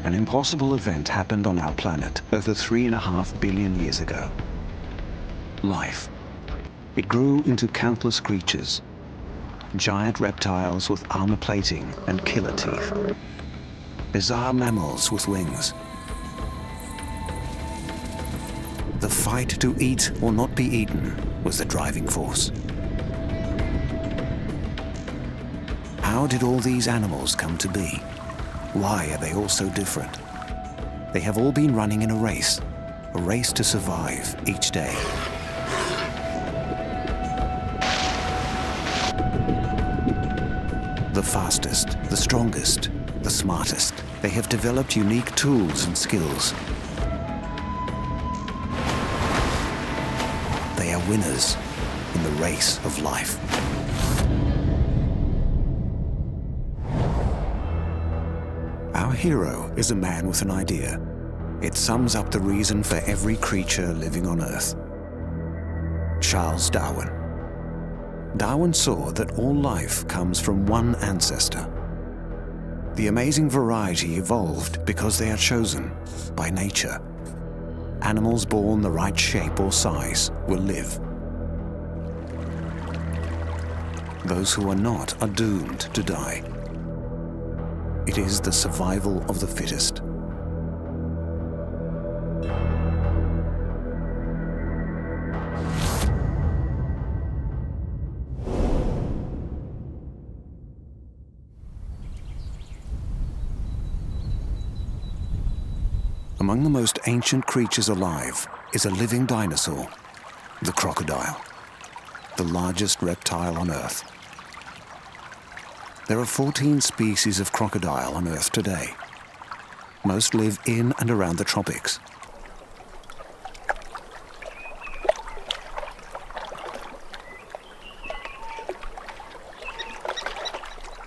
An impossible event happened on our planet over 3.5 billion years ago. Life. It grew into countless creatures. Giant reptiles with armor plating and killer teeth. Bizarre mammals with wings. The fight to eat or not be eaten was the driving force. How did all these animals come to be? Why are they all so different? They have all been running in a race to survive each day. The fastest, the strongest, the smartest. They have developed unique tools and skills. They are winners in the race of life. Our hero is a man with an idea. It sums up the reason for every creature living on Earth. Charles Darwin. Darwin saw that all life comes from one ancestor. The amazing variety evolved because they are chosen by nature. Animals born the right shape or size will live. Those who are not are doomed to die. It is the survival of the fittest. Among the most ancient creatures alive is a living dinosaur, the crocodile, the largest reptile on Earth. There are 14 species of crocodile on Earth today. Most live in and around the tropics.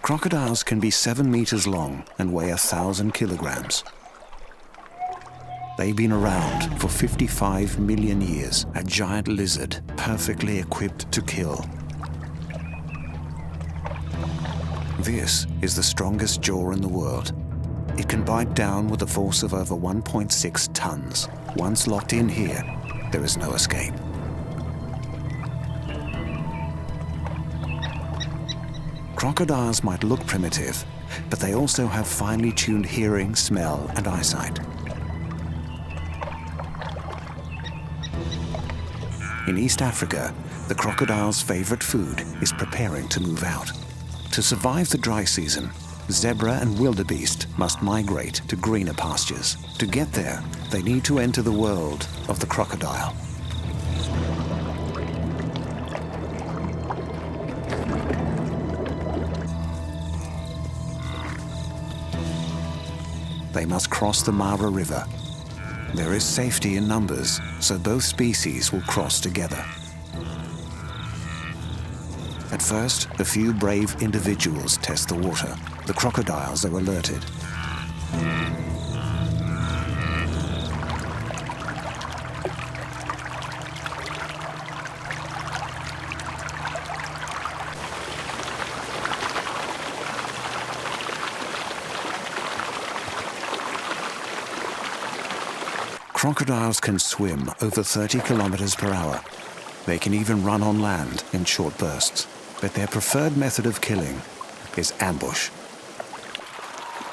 Crocodiles can be 7 meters long and weigh 1,000 kilograms. They've been around for 55 million years, a giant lizard perfectly equipped to kill. This is the strongest jaw in the world. It can bite down with a force of over 1.6 tons. Once locked in here, there is no escape. Crocodiles might look primitive, but they also have finely tuned hearing, smell, and eyesight. In East Africa, the crocodile's favorite food is preparing to move out. To survive the dry season, zebra and wildebeest must migrate to greener pastures. To get there, they need to enter the world of the crocodile. They must cross the Mara River. There is safety in numbers, so both species will cross together. At first, a few brave individuals test the water. The crocodiles are alerted. Crocodiles can swim over 30 kilometers per hour. They can even run on land in short bursts. But their preferred method of killing is ambush.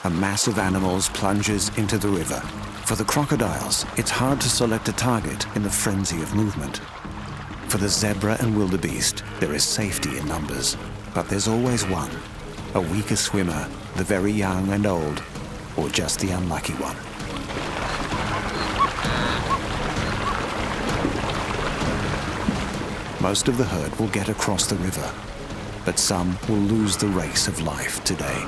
A mass of animals plunges into the river. For the crocodiles, it's hard to select a target in the frenzy of movement. For the zebra and wildebeest, there is safety in numbers. But there's always one, a weaker swimmer, the very young and old, or just the unlucky one. Most of the herd will get across the river, but some will lose the race of life today.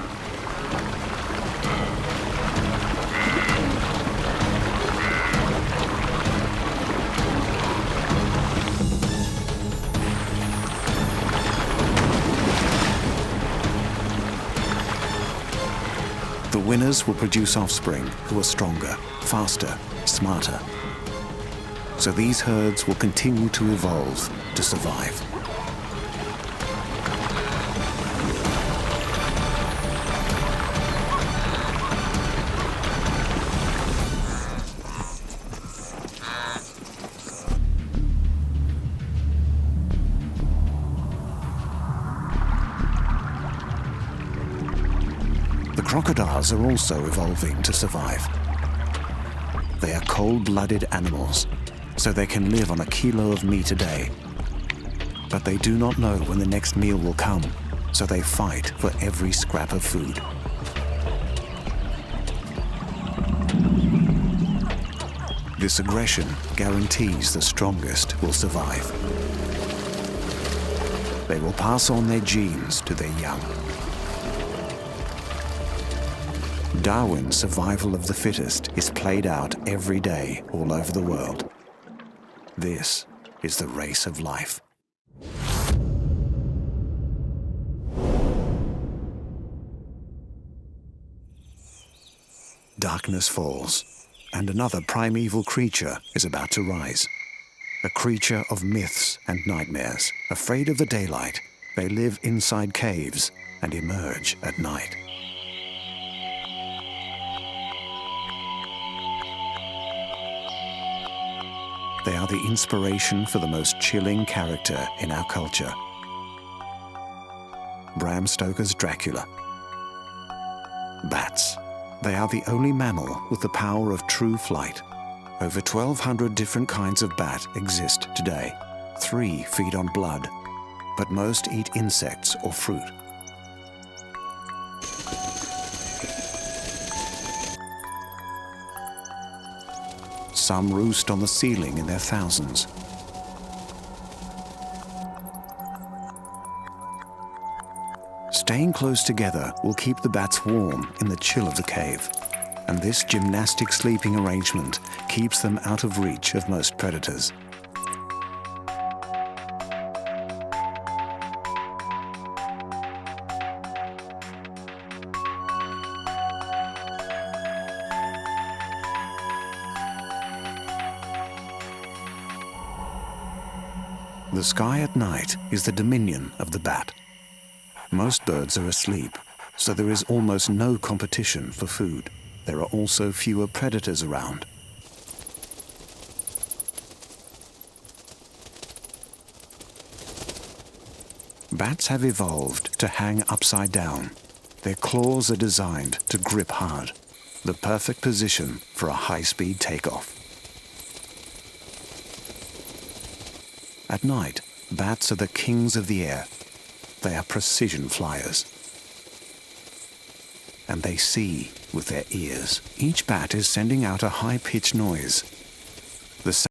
The winners will produce offspring who are stronger, faster, smarter. So these herds will continue to evolve to survive. Crocodiles are also evolving to survive. They are cold-blooded animals, so they can live on a kilo of meat a day. But they do not know when the next meal will come, so they fight for every scrap of food. This aggression guarantees the strongest will survive. They will pass on their genes to their young. Darwin's survival of the fittest is played out every day all over the world. This is the race of life. Darkness falls, and another primeval creature is about to rise. A creature of myths and nightmares. Afraid of the daylight, they live inside caves and emerge at night. They are the inspiration for the most chilling character in our culture. Bram Stoker's Dracula. Bats. They are the only mammal with the power of true flight. Over 1,200 different kinds of bat exist today. 3 feed on blood, but most eat insects or fruit. Some roost on the ceiling in their thousands. Staying close together will keep the bats warm in the chill of the cave, and this gymnastic sleeping arrangement keeps them out of reach of most predators. The sky at night is the dominion of the bat. Most birds are asleep, so there is almost no competition for food. There are also fewer predators around. Bats have evolved to hang upside down. Their claws are designed to grip hard, the perfect position for a high-speed takeoff. At night, bats are the kings of the air. They are precision flyers. And they see with their ears. Each bat is sending out a high-pitched noise. The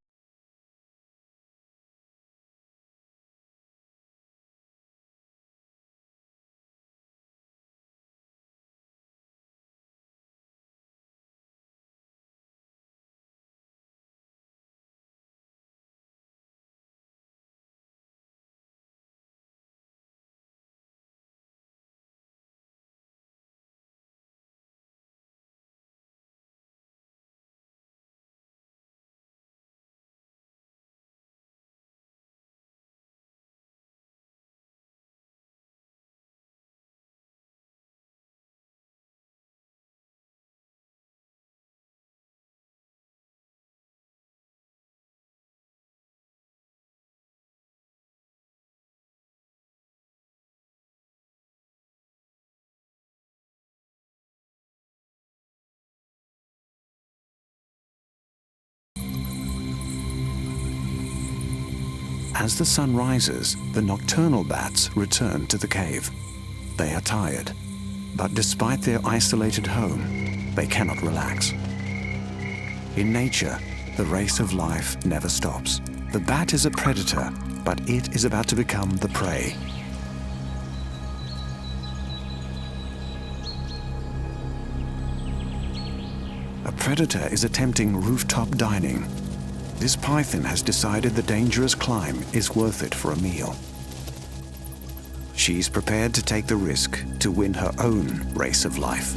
As the sun rises, the nocturnal bats return to the cave. They are tired, but despite their isolated home, they cannot relax. In nature, the race of life never stops. The bat is a predator, but it is about to become the prey. A predator is attempting rooftop dining. This python has decided the dangerous climb is worth it for a meal. She's prepared to take the risk to win her own race of life.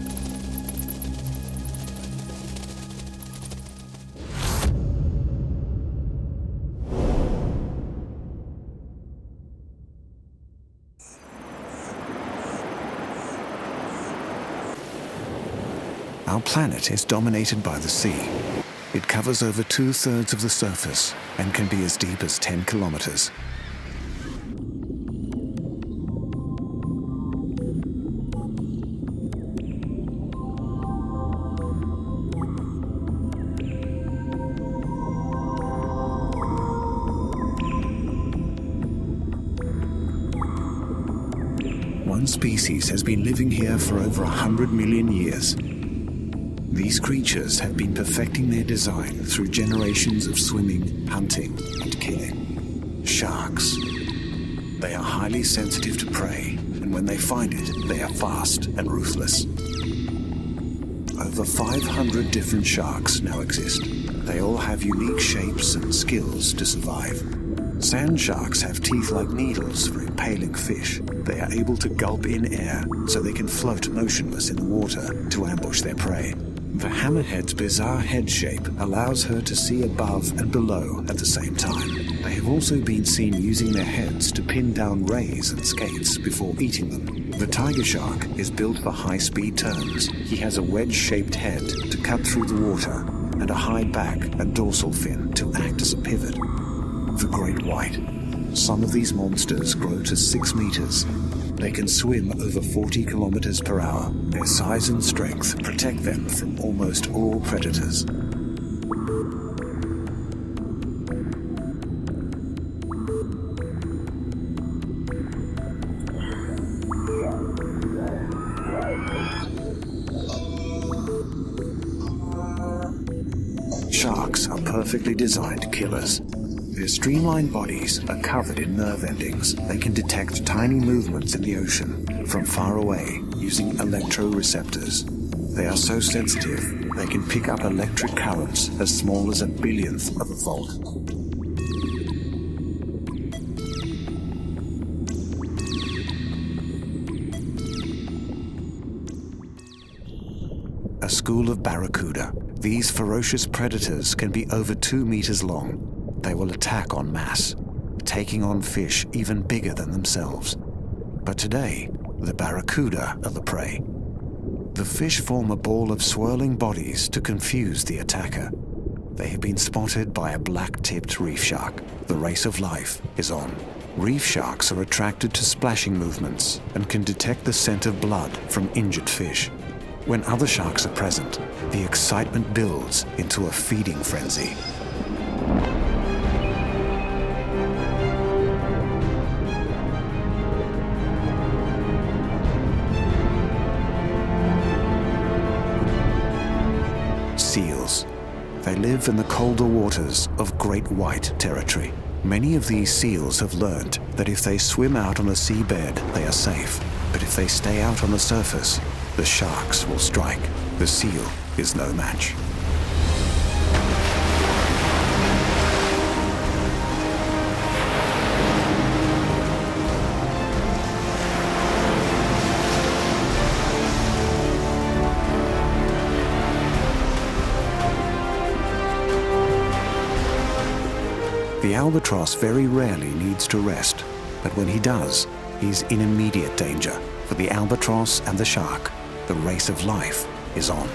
Our planet is dominated by the sea. It covers over 2/3 of the surface and can be as deep as 10 kilometers. one species has been living here for over 100 million years. These creatures have been perfecting their design through generations of swimming, hunting, and killing. Sharks. They are highly sensitive to prey, and when they find it, they are fast and ruthless. Over 500 different sharks now exist. They all have unique shapes and skills to survive. Sand sharks have teeth like needles for impaling fish. They are able to gulp in air so they can float motionless in the water to ambush their prey. The hammerhead's bizarre head shape allows her to see above and below at the same time. They have also been seen using their heads to pin down rays and skates before eating them. The tiger shark is built for high-speed turns. He has a wedge-shaped head to cut through the water and a high back and dorsal fin to act as a pivot. The great white. Some of these monsters grow to 6 meters. They can swim over 40 kilometers per hour. Their size and strength protect them from almost all predators. Sharks are perfectly designed killers. Their streamlined bodies are covered in nerve endings. They can detect tiny movements in the ocean from far away using electroreceptors. They are so sensitive, they can pick up electric currents as small as a billionth of a volt. A school of barracuda. These ferocious predators can be over 2 meters long. They will attack en masse, taking on fish even bigger than themselves. But today, the barracuda are the prey. The fish form a ball of swirling bodies to confuse the attacker. They have been spotted by a black-tipped reef shark. The race of life is on. Reef sharks are attracted to splashing movements and can detect the scent of blood from injured fish. When other sharks are present, the excitement builds into a feeding frenzy. Seals. They live in the colder waters of Great White Territory. Many of these seals have learned that if they swim out on the seabed, they are safe. But if they stay out on the surface, the sharks will strike. The seal is no match. The albatross very rarely needs to rest, but when he does, he's in immediate danger. For the albatross and the shark, the race of life is on.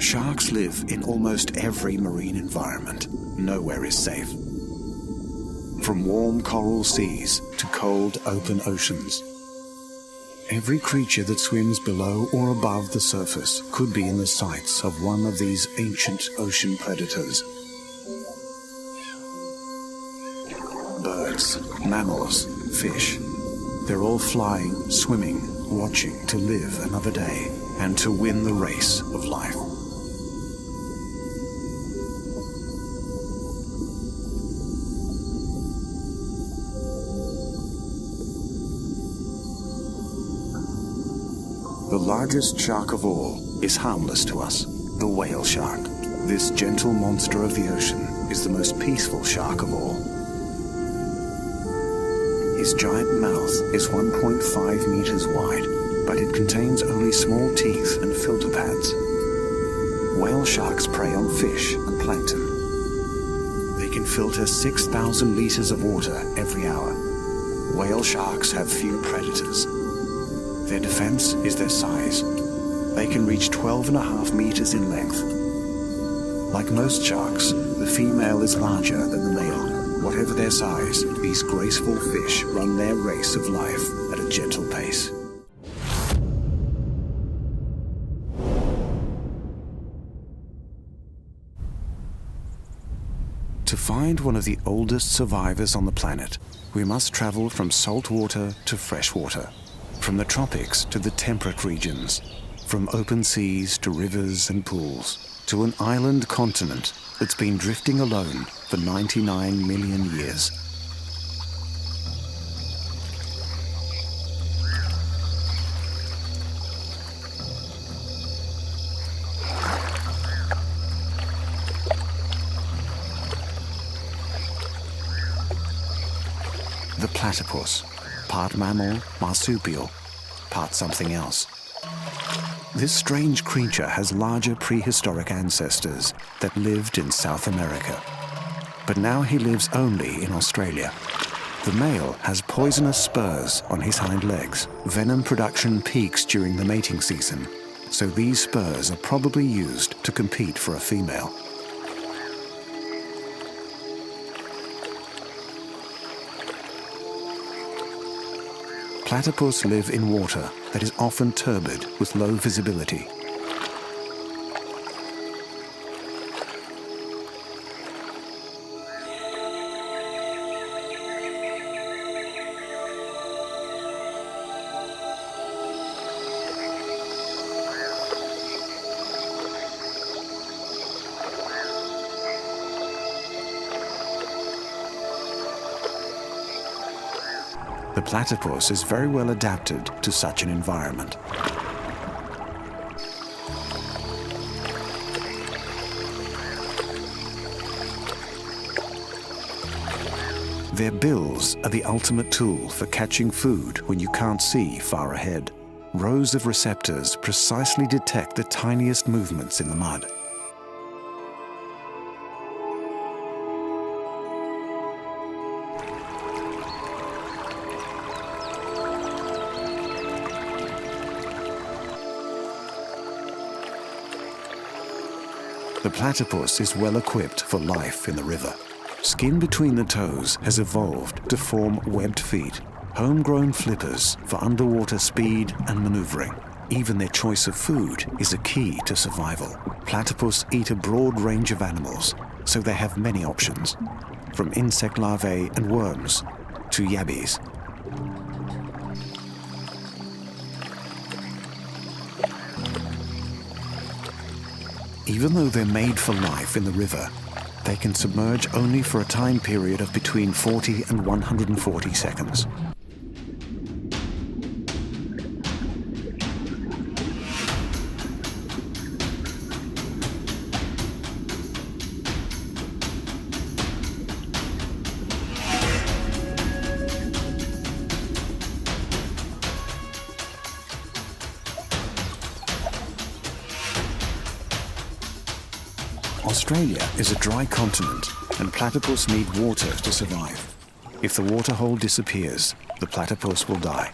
Sharks live in almost every marine environment. Nowhere is safe. From warm coral seas to cold open oceans. Every creature that swims below or above the surface could be in the sights of one of these ancient ocean predators. Birds, mammals, fish. They're all flying, swimming, watching to live another day and to win the race of life. The largest shark of all is harmless to us, the whale shark. This gentle monster of the ocean is the most peaceful shark of all. His giant mouth is 1.5 meters wide, but it contains only small teeth and filter pads. Whale sharks prey on fish and plankton. They can filter 6,000 liters of water every hour. Whale sharks have few predators. Their defense is their size. They can reach 12.5 meters in length. Like most sharks, the female is larger than the male. Whatever their size, these graceful fish run their race of life at a gentle pace. To find one of the oldest survivors on the planet, we must travel from salt water to fresh water, from the tropics to the temperate regions, from open seas to rivers and pools, to an island continent that's been drifting alone for 99 million years. The platypus, part mammal, marsupial, part something else. This strange creature has larger prehistoric ancestors that lived in South America. But now he lives only in Australia. The male has poisonous spurs on his hind legs. Venom production peaks during the mating season, so these spurs are probably used to compete for a female. Platypus live in water that is often turbid with low visibility. The platypus is very well adapted to such an environment. Their bills are the ultimate tool for catching food when you can't see far ahead. Rows of receptors precisely detect the tiniest movements in the mud. The platypus is well equipped for life in the river. Skin between the toes has evolved to form webbed feet, homegrown flippers for underwater speed and maneuvering. Even their choice of food is a key to survival. Platypus eat a broad range of animals, so they have many options, from insect larvae and worms to yabbies. Even though they're made for life in the river, they can submerge only for a time period of between 40 and 140 seconds. Australia is a dry continent, and platypus need water to survive. If the waterhole disappears, the platypus will die.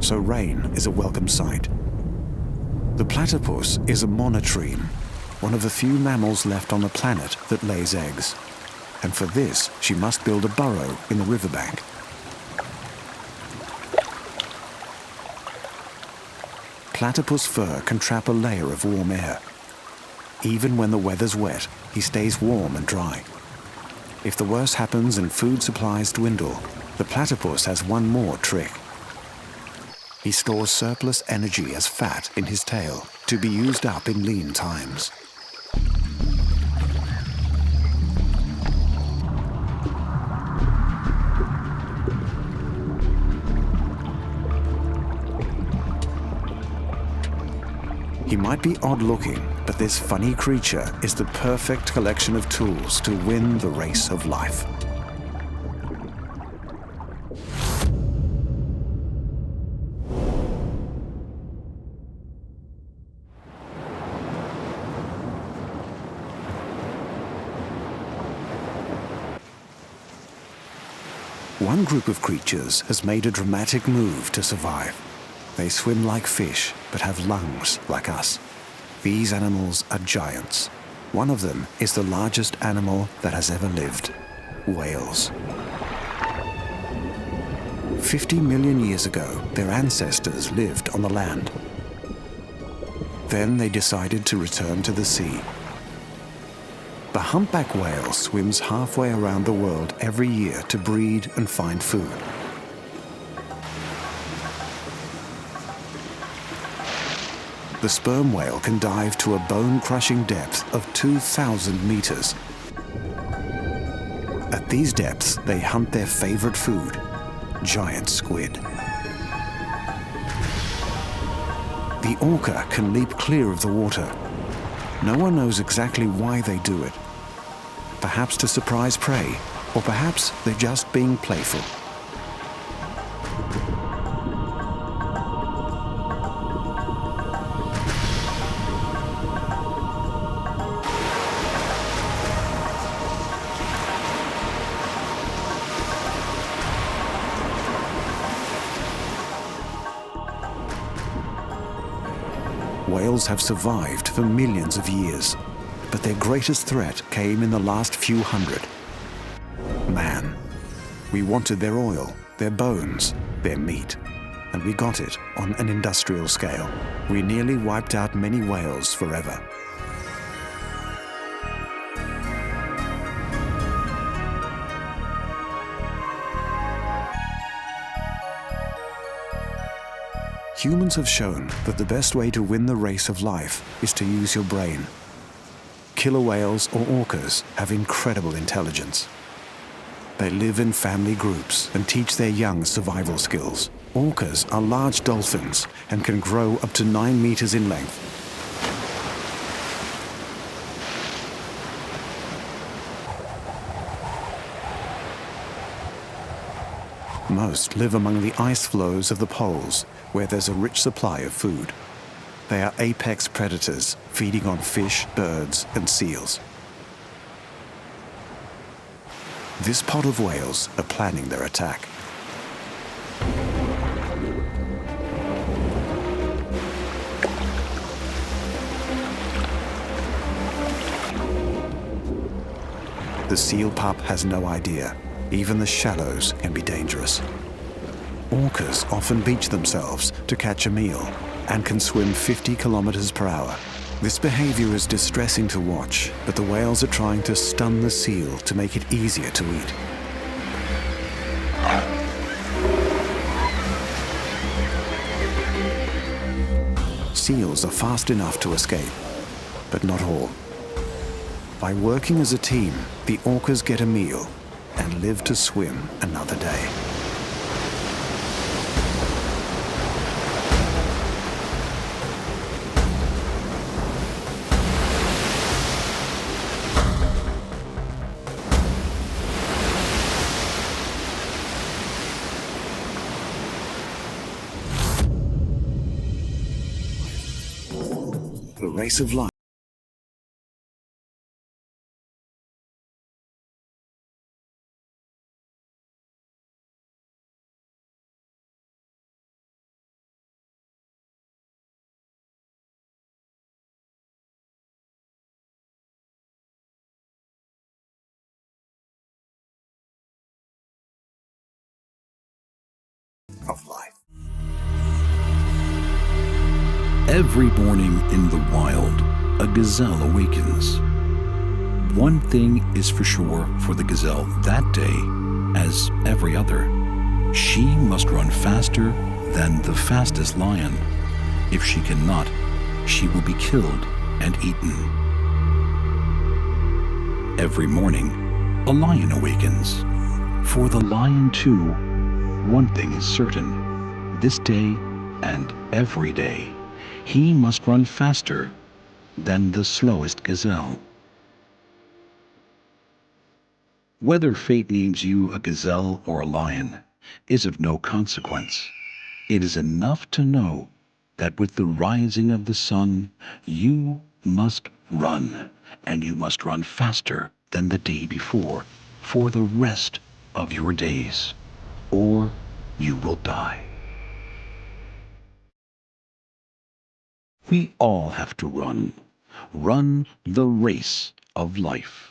So rain is a welcome sight. The platypus is a monotreme, one of the few mammals left on the planet that lays eggs. And for this, she must build a burrow in the riverbank. Platypus fur can trap a layer of warm air. Even when the weather's wet, he stays warm and dry. If the worst happens and food supplies dwindle, the platypus has one more trick. He stores surplus energy as fat in his tail to be used up in lean times. He might be odd-looking, but this funny creature is the perfect collection of tools to win the race of life. One group of creatures has made a dramatic move to survive. They swim like fish, but have lungs like us. These animals are giants. One of them is the largest animal that has ever lived, whales. 50 million years ago, their ancestors lived on the land. Then they decided to return to the sea. The humpback whale swims halfway around the world every year to breed and find food. The sperm whale can dive to a bone-crushing depth of 2,000 meters. At these depths, they hunt their favorite food, giant squid. The orca can leap clear of the water. No one knows exactly why they do it. Perhaps to surprise prey, or perhaps they're just being playful. Whales have survived for millions of years, but their greatest threat came in the last few hundred. Man. We wanted their oil, their bones, their meat, and we got it on an industrial scale. We nearly wiped out many whales forever. Humans have shown that the best way to win the race of life is to use your brain. Killer whales or orcas have incredible intelligence. They live in family groups and teach their young survival skills. Orcas are large dolphins and can grow up to 9 meters in length. Most live among the ice floes of the poles, where there's a rich supply of food. They are apex predators, feeding on fish, birds, and seals. This pod of whales are planning their attack. The seal pup has no idea. Even the shallows can be dangerous. Orcas often beach themselves to catch a meal and can swim 50 kilometers per hour. This behavior is distressing to watch, but the whales are trying to stun the seal to make it easier to eat. Seals are fast enough to escape, but not all. By working as a team, the orcas get a meal and live to swim another day. The race of life. Of life. Every morning in the wild, a gazelle awakens. One thing is for sure for the gazelle that day, as every other. She must run faster than the fastest lion. If she cannot, she will be killed and eaten. Every morning, a lion awakens. For the lion too, one thing is certain. This day and every day, he must run faster than the slowest gazelle. Whether fate names you a gazelle or a lion is of no consequence. It is enough to know that with the rising of the sun, you must run, and you must run faster than the day before for the rest of your days, or you will die. We all have to run, Run the race of life.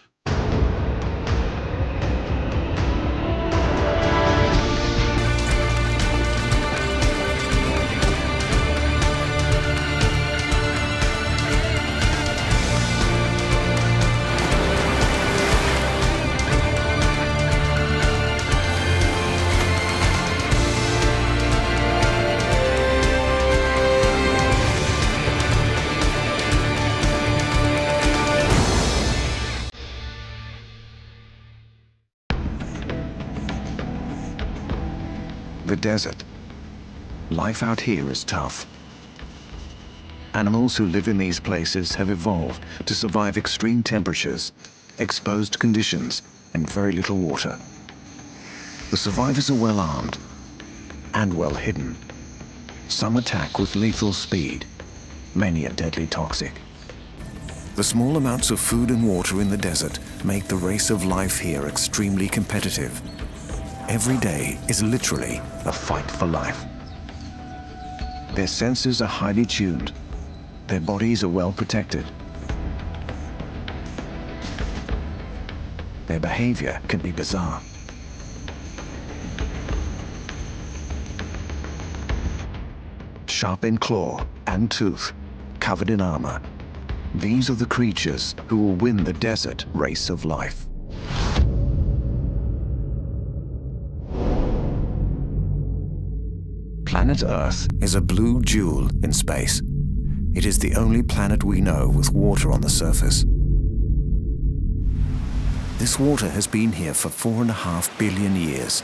The desert. Life out here is tough. Animals who live in these places have evolved to survive extreme temperatures, exposed conditions, and very little water. The survivors are well armed and well hidden. Some attack with lethal speed. Many are deadly toxic. The small amounts of food and water in the desert make the race of life here extremely competitive. Every day is literally a fight for life. Their senses are highly tuned. Their bodies are well protected. Their behavior can be bizarre. Sharp in claw and tooth, covered in armor. These are the creatures who will win the desert race of life. Planet Earth is a blue jewel in space. It is the only planet we know with water on the surface. This water has been here for 4.5 billion years.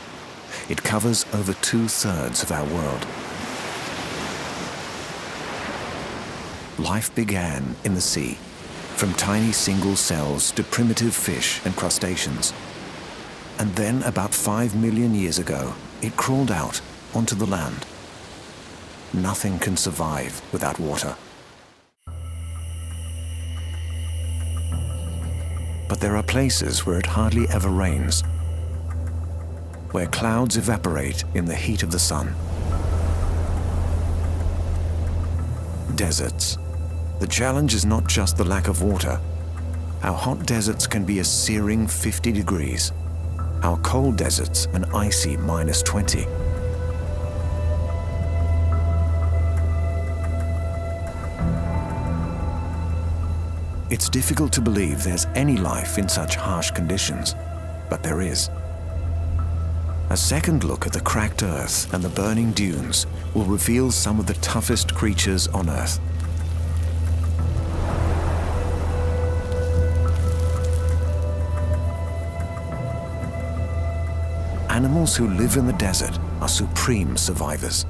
It covers over 2/3 of our world. Life began in the sea, from tiny single cells to primitive fish and crustaceans. And then about 5 million years ago, it crawled out onto the land. Nothing can survive without water. But there are places where it hardly ever rains, where clouds evaporate in the heat of the sun. Deserts. The challenge is not just the lack of water. Our hot deserts can be a searing 50 degrees. Our cold deserts an icy -20. It's difficult to believe there's any life in such harsh conditions, but there is. A second look at the cracked earth and the burning dunes will reveal some of the toughest creatures on Earth. Animals who live in the desert are supreme survivors.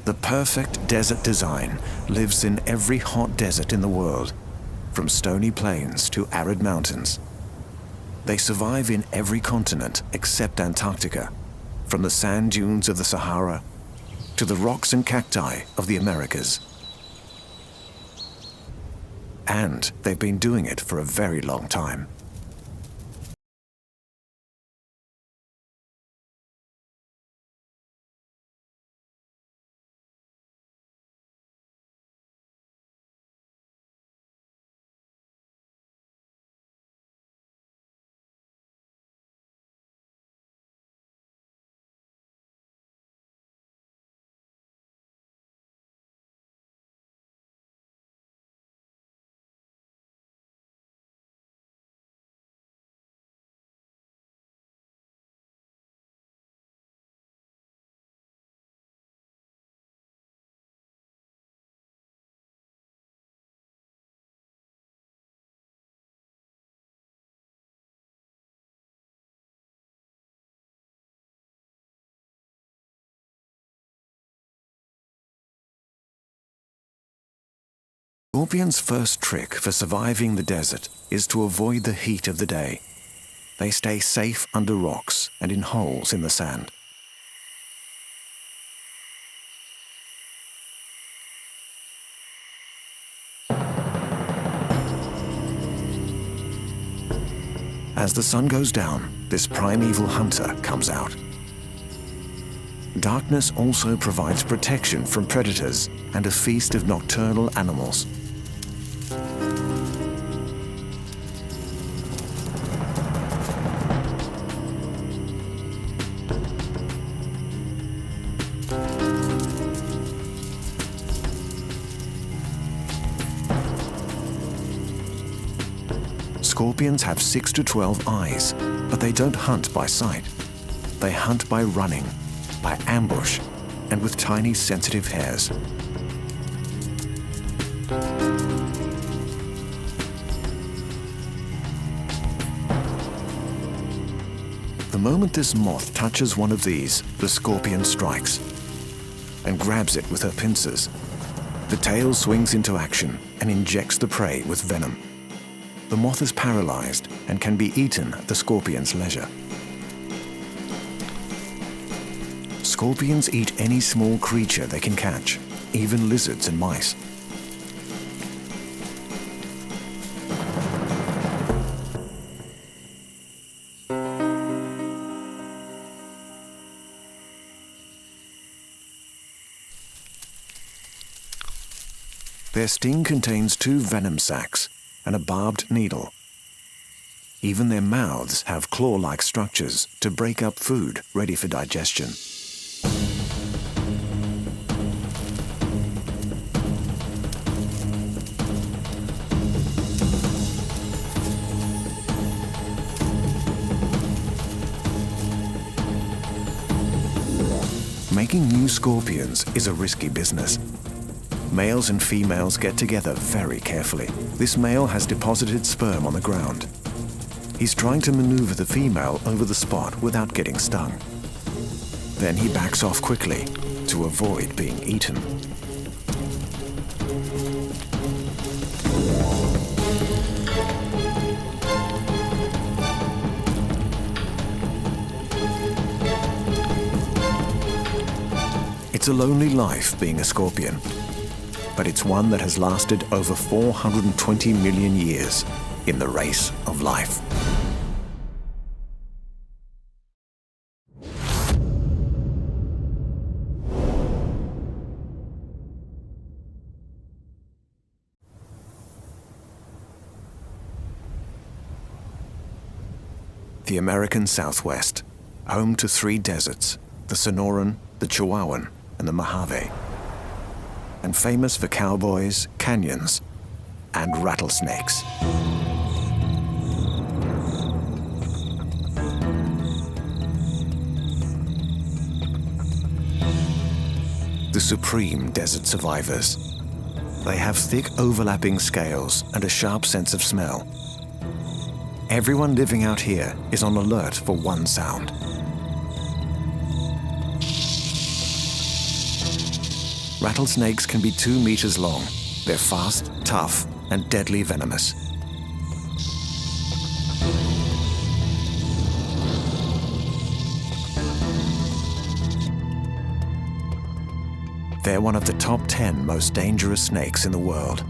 The perfect desert design lives in every hot desert in the world, from stony plains to arid mountains. They survive in every continent except Antarctica, from the sand dunes of the Sahara to the rocks and cacti of the Americas. And they've been doing it for a very long time. Scorpions' first trick for surviving the desert is to avoid the heat of the day. They stay safe under rocks and in holes in the sand. As the sun goes down, this primeval hunter comes out. Darkness also provides protection from predators and a feast of nocturnal animals. Scorpions have 6 to 12 eyes, but they don't hunt by sight. They hunt by running, by ambush, and with tiny sensitive hairs. The moment this moth touches one of these, the scorpion strikes and grabs it with her pincers. The tail swings into action and injects the prey with venom. The moth is paralyzed and can be eaten at the scorpion's leisure. Scorpions eat any small creature they can catch, even lizards and mice. Their sting contains 2 venom sacs and a barbed needle. Even their mouths have claw-like structures to break up food ready for digestion. Making new scorpions is a risky business. Males and females get together very carefully. This male has deposited sperm on the ground. He's trying to maneuver the female over the spot without getting stung. Then he backs off quickly to avoid being eaten. It's a lonely life being a scorpion, but it's one that has lasted over 420 million years in the race of life. The American Southwest, home to 3 deserts, the Sonoran, the Chihuahuan, and the Mojave, and famous for cowboys, canyons, and rattlesnakes. The supreme desert survivors. They have thick overlapping scales and a sharp sense of smell. Everyone living out here is on alert for one sound. Rattlesnakes can be 2 meters long. They're fast, tough, and deadly venomous. They're one of the top 10 most dangerous snakes in the world.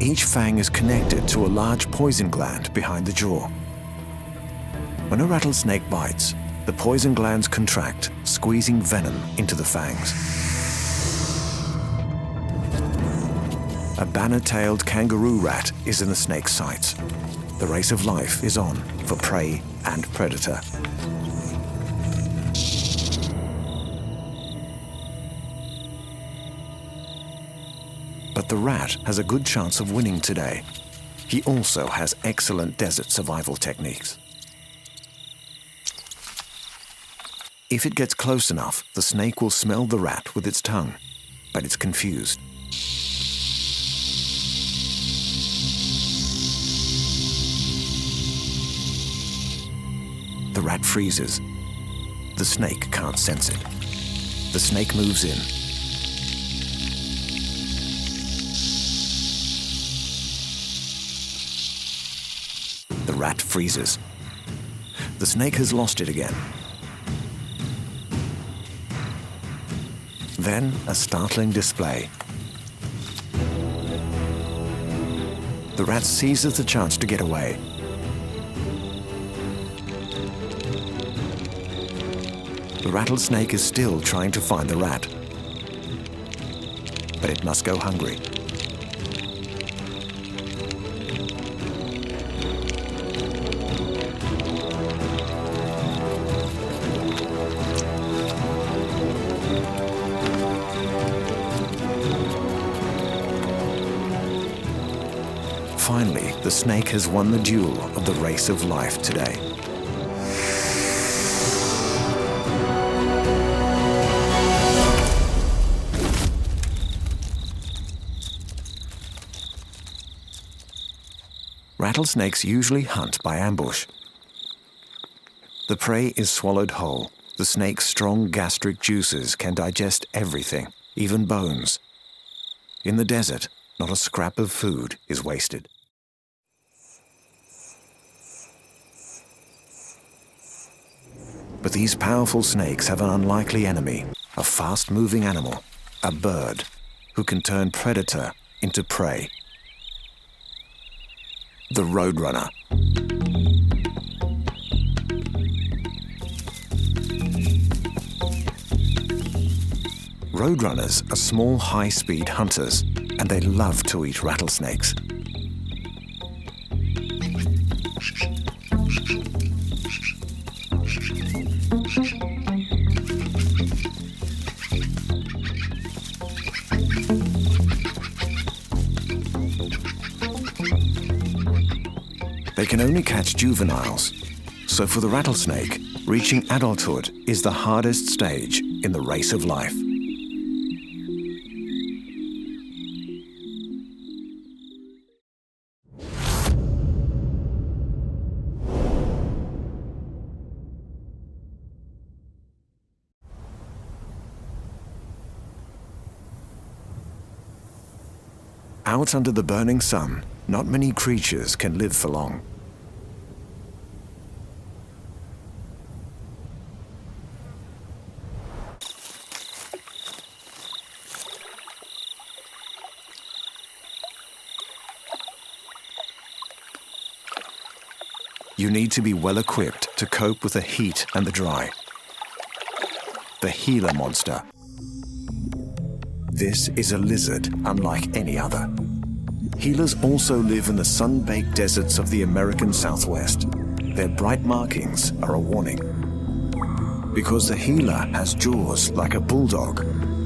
Each fang is connected to a large poison gland behind the jaw. When a rattlesnake bites, the poison glands contract, squeezing venom into the fangs. A banner-tailed kangaroo rat is in the snake's sights. The race of life is on for prey and predator. But the rat has a good chance of winning today. He also has excellent desert survival techniques. If it gets close enough, the snake will smell the rat with its tongue, but it's confused. The rat freezes. The snake can't sense it. The snake moves in. The rat freezes. The snake has lost it again. Then a startling display. the rat seizes the chance to get away. The rattlesnake is still trying to find the rat, but it must go hungry. Finally, the snake has won the duel of the race of life today. Rattlesnakes usually hunt by ambush. The prey is swallowed whole. The snake's strong gastric juices can digest everything, even bones. In the desert, not a scrap of food is wasted. But these powerful snakes have an unlikely enemy, a fast-moving animal, a bird, who can turn predator into prey. The roadrunner. Roadrunners are small, high-speed hunters, and they love to eat rattlesnakes. They can only catch juveniles, so for the rattlesnake, reaching adulthood is the hardest stage in the race of life. Out under the burning sun, not many creatures can live for long. You need to be well equipped to cope with the heat and the dry. The Gila monster. This is a lizard unlike any other. Gilas also live in the sun-baked deserts of the American Southwest. Their bright markings are a warning. Because the Gila has jaws like a bulldog,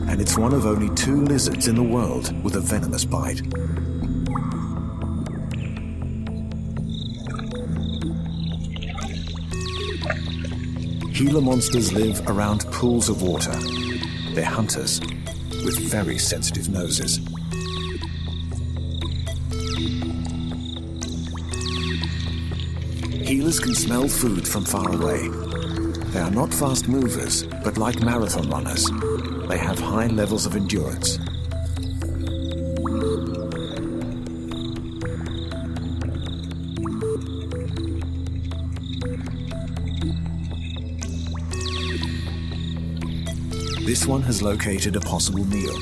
and it's one of only 2 lizards in the world with a venomous bite. Gila monsters live around pools of water. They're hunters with very sensitive noses. Gilas can smell food from far away. They are not fast movers, but like marathon runners, they have high levels of endurance. This one has located a possible meal.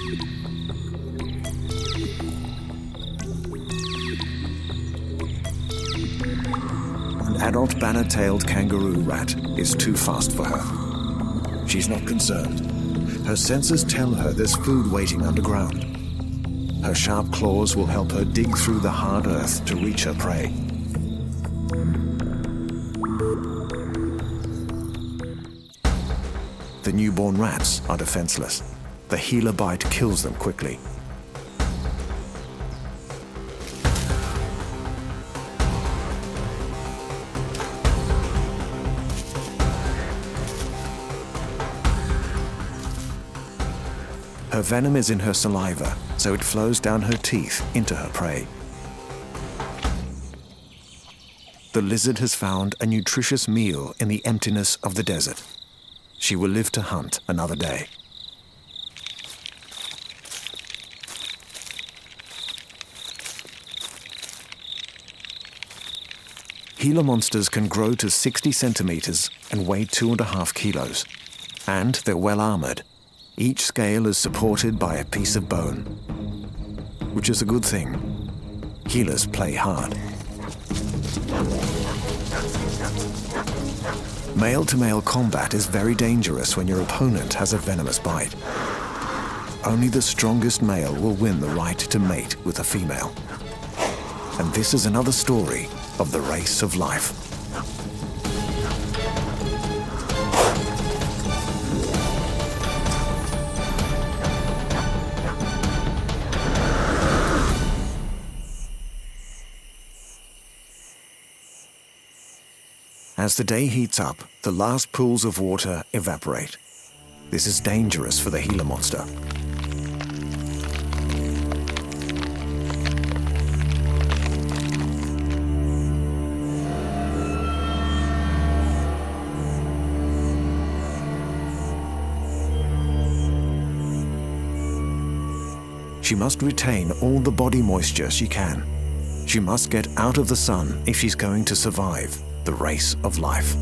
An adult banner-tailed kangaroo rat is too fast for her. She's not concerned. Her senses tell her there's food waiting underground. Her sharp claws will help her dig through the hard earth to reach her prey. The newborn rats are defenseless. The Gila bite kills them quickly. Her venom is in her saliva, so it flows down her teeth into her prey. The lizard has found a nutritious meal in the emptiness of the desert. She will live to hunt another day. Gila monsters can grow to 60 centimeters and weigh 2.5 kilos. And they're well armored. Each scale is supported by a piece of bone, which is a good thing. Healers play hard. Male-to-male combat is very dangerous when your opponent has a venomous bite. Only the strongest male will win the right to mate with a female. And this is another story of the race of life. As the day heats up, the last pools of water evaporate. This is dangerous for the Gila monster. She must retain all the body moisture she can. She must get out of the sun if she's going to survive the race of life.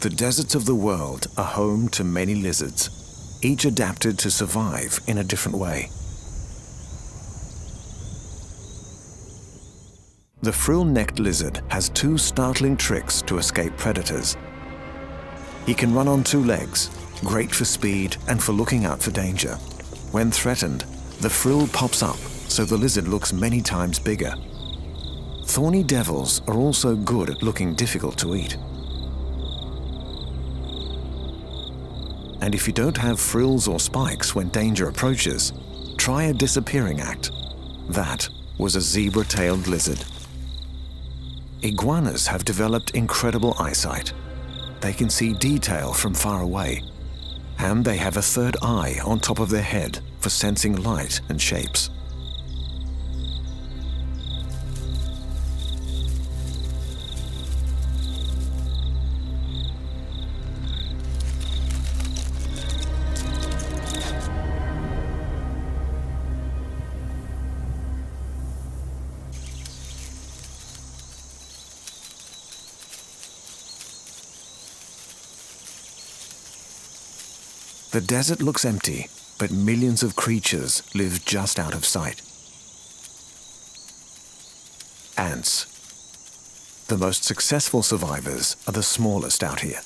The deserts of the world are home to many lizards, each adapted to survive in a different way. The frill-necked lizard has two startling tricks to escape predators. He can run on two legs, great for speed and for looking out for danger. When threatened, the frill pops up, so the lizard looks many times bigger. Thorny devils are also good at looking difficult to eat. And if you don't have frills or spikes when danger approaches, try a disappearing act. That was a zebra-tailed lizard. Iguanas have developed incredible eyesight. They can see detail from far away, and they have a third eye on top of their head for sensing light and shapes. The desert looks empty, but millions of creatures live just out of sight. Ants. The most successful survivors are the smallest out here.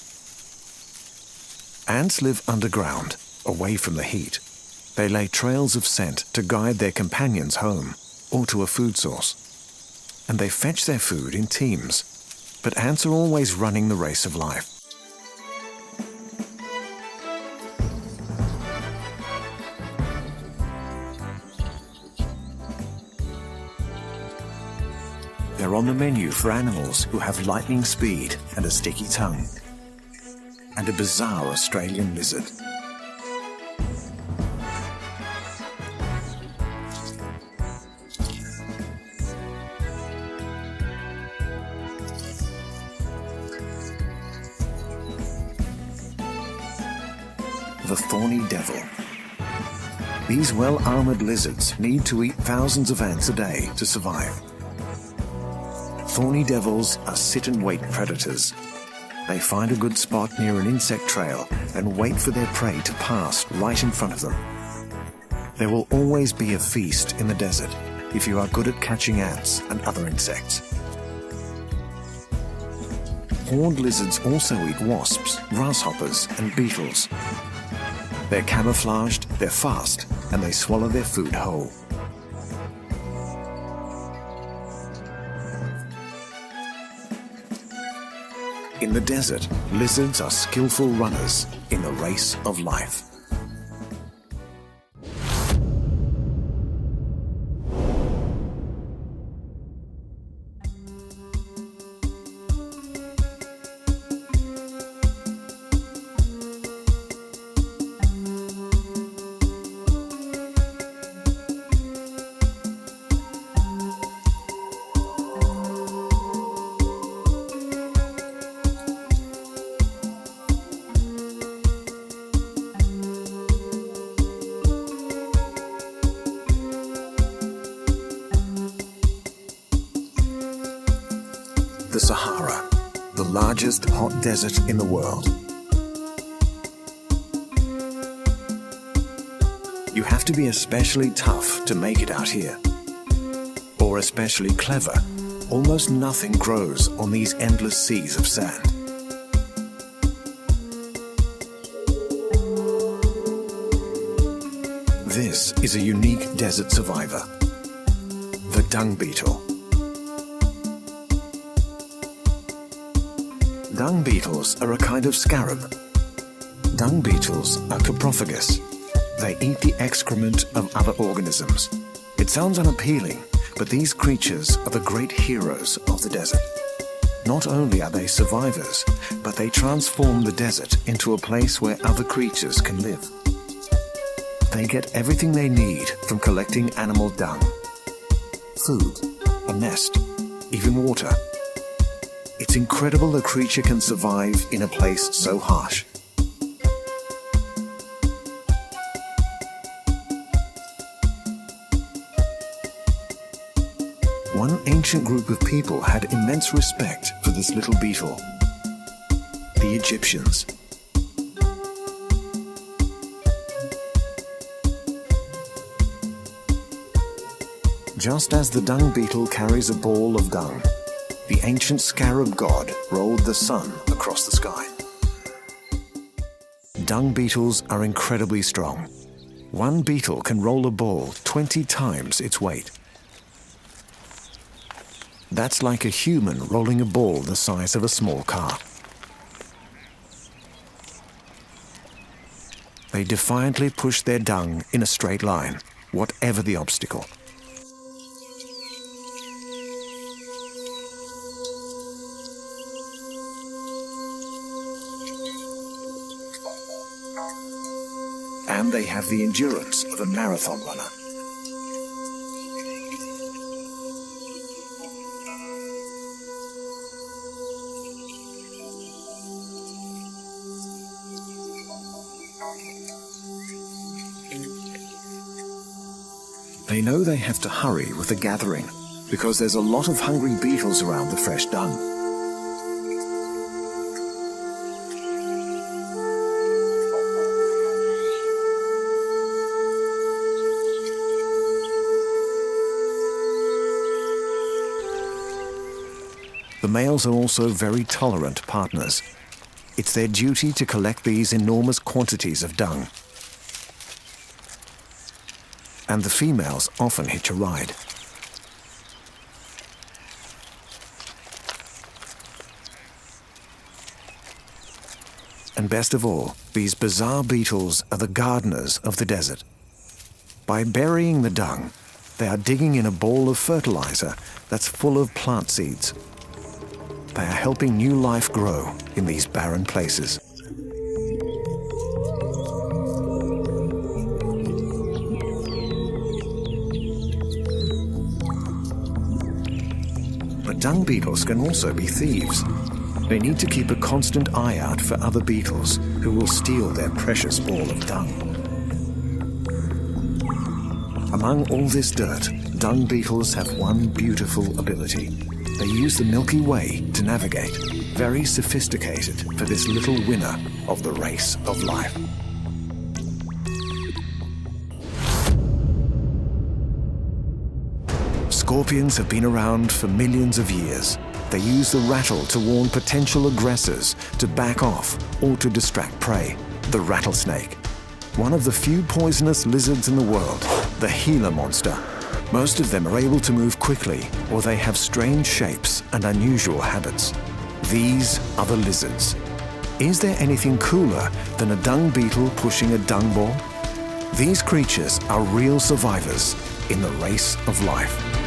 Ants live underground, away from the heat. They lay trails of scent to guide their companions home or to a food source. And they fetch their food in teams. But ants are always running the race of life. They're on the menu for animals who have lightning speed and a sticky tongue, and a bizarre Australian lizard. The thorny devil. These well-armored lizards need to eat thousands of ants a day to survive. Thorny devils are sit-and-wait predators. They find a good spot near an insect trail and wait for their prey to pass right in front of them. There will always be a feast in the desert if you are good at catching ants and other insects. Horned lizards also eat wasps, grasshoppers, and beetles. They're camouflaged, they're fast, and they swallow their food whole. In the desert, lizards are skillful runners in the race of life. largest hot desert in the world. You have to be especially tough to make it out here. Or especially clever. Almost nothing grows on these endless seas of sand. This is a unique desert survivor, the dung beetle. Dung beetles are a kind of scarab. Dung beetles are coprophagous. They eat the excrement of other organisms. It sounds unappealing, but these creatures are the great heroes of the desert. Not only are they survivors, but they transform the desert into a place where other creatures can live. They get everything they need from collecting animal dung. Food, a nest, even water. It's incredible a creature can survive in a place so harsh. One ancient group of people had immense respect for this little beetle, the Egyptians. Just as the dung beetle carries a ball of dung, the ancient scarab god rolled the sun across the sky. Dung beetles are incredibly strong. One beetle can roll a ball 20 times its weight. That's like a human rolling a ball the size of a small car. They defiantly push their dung in a straight line, whatever the obstacle. And they have the endurance of a marathon runner. They know they have to hurry with the gathering because there's a lot of hungry beetles around the fresh dung. The males are also very tolerant partners. It's their duty to collect these enormous quantities of dung. And the females often hitch a ride. And best of all, these bizarre beetles are the gardeners of the desert. By burying the dung, they are digging in a ball of fertilizer that's full of plant seeds. They are helping new life grow in these barren places. But dung beetles can also be thieves. They need to keep a constant eye out for other beetles who will steal their precious ball of dung. Among all this dirt, dung beetles have one beautiful ability. They use the Milky Way to navigate, very sophisticated for this little winner of the race of life. Scorpions have been around for millions of years. They use the rattle to warn potential aggressors to back off or to distract prey. The rattlesnake, one of the few poisonous lizards in the world, the Gila monster. Most of them are able to move quickly, or they have strange shapes and unusual habits. These are the lizards. Is there anything cooler than a dung beetle pushing a dung ball? These creatures are real survivors in the race of life.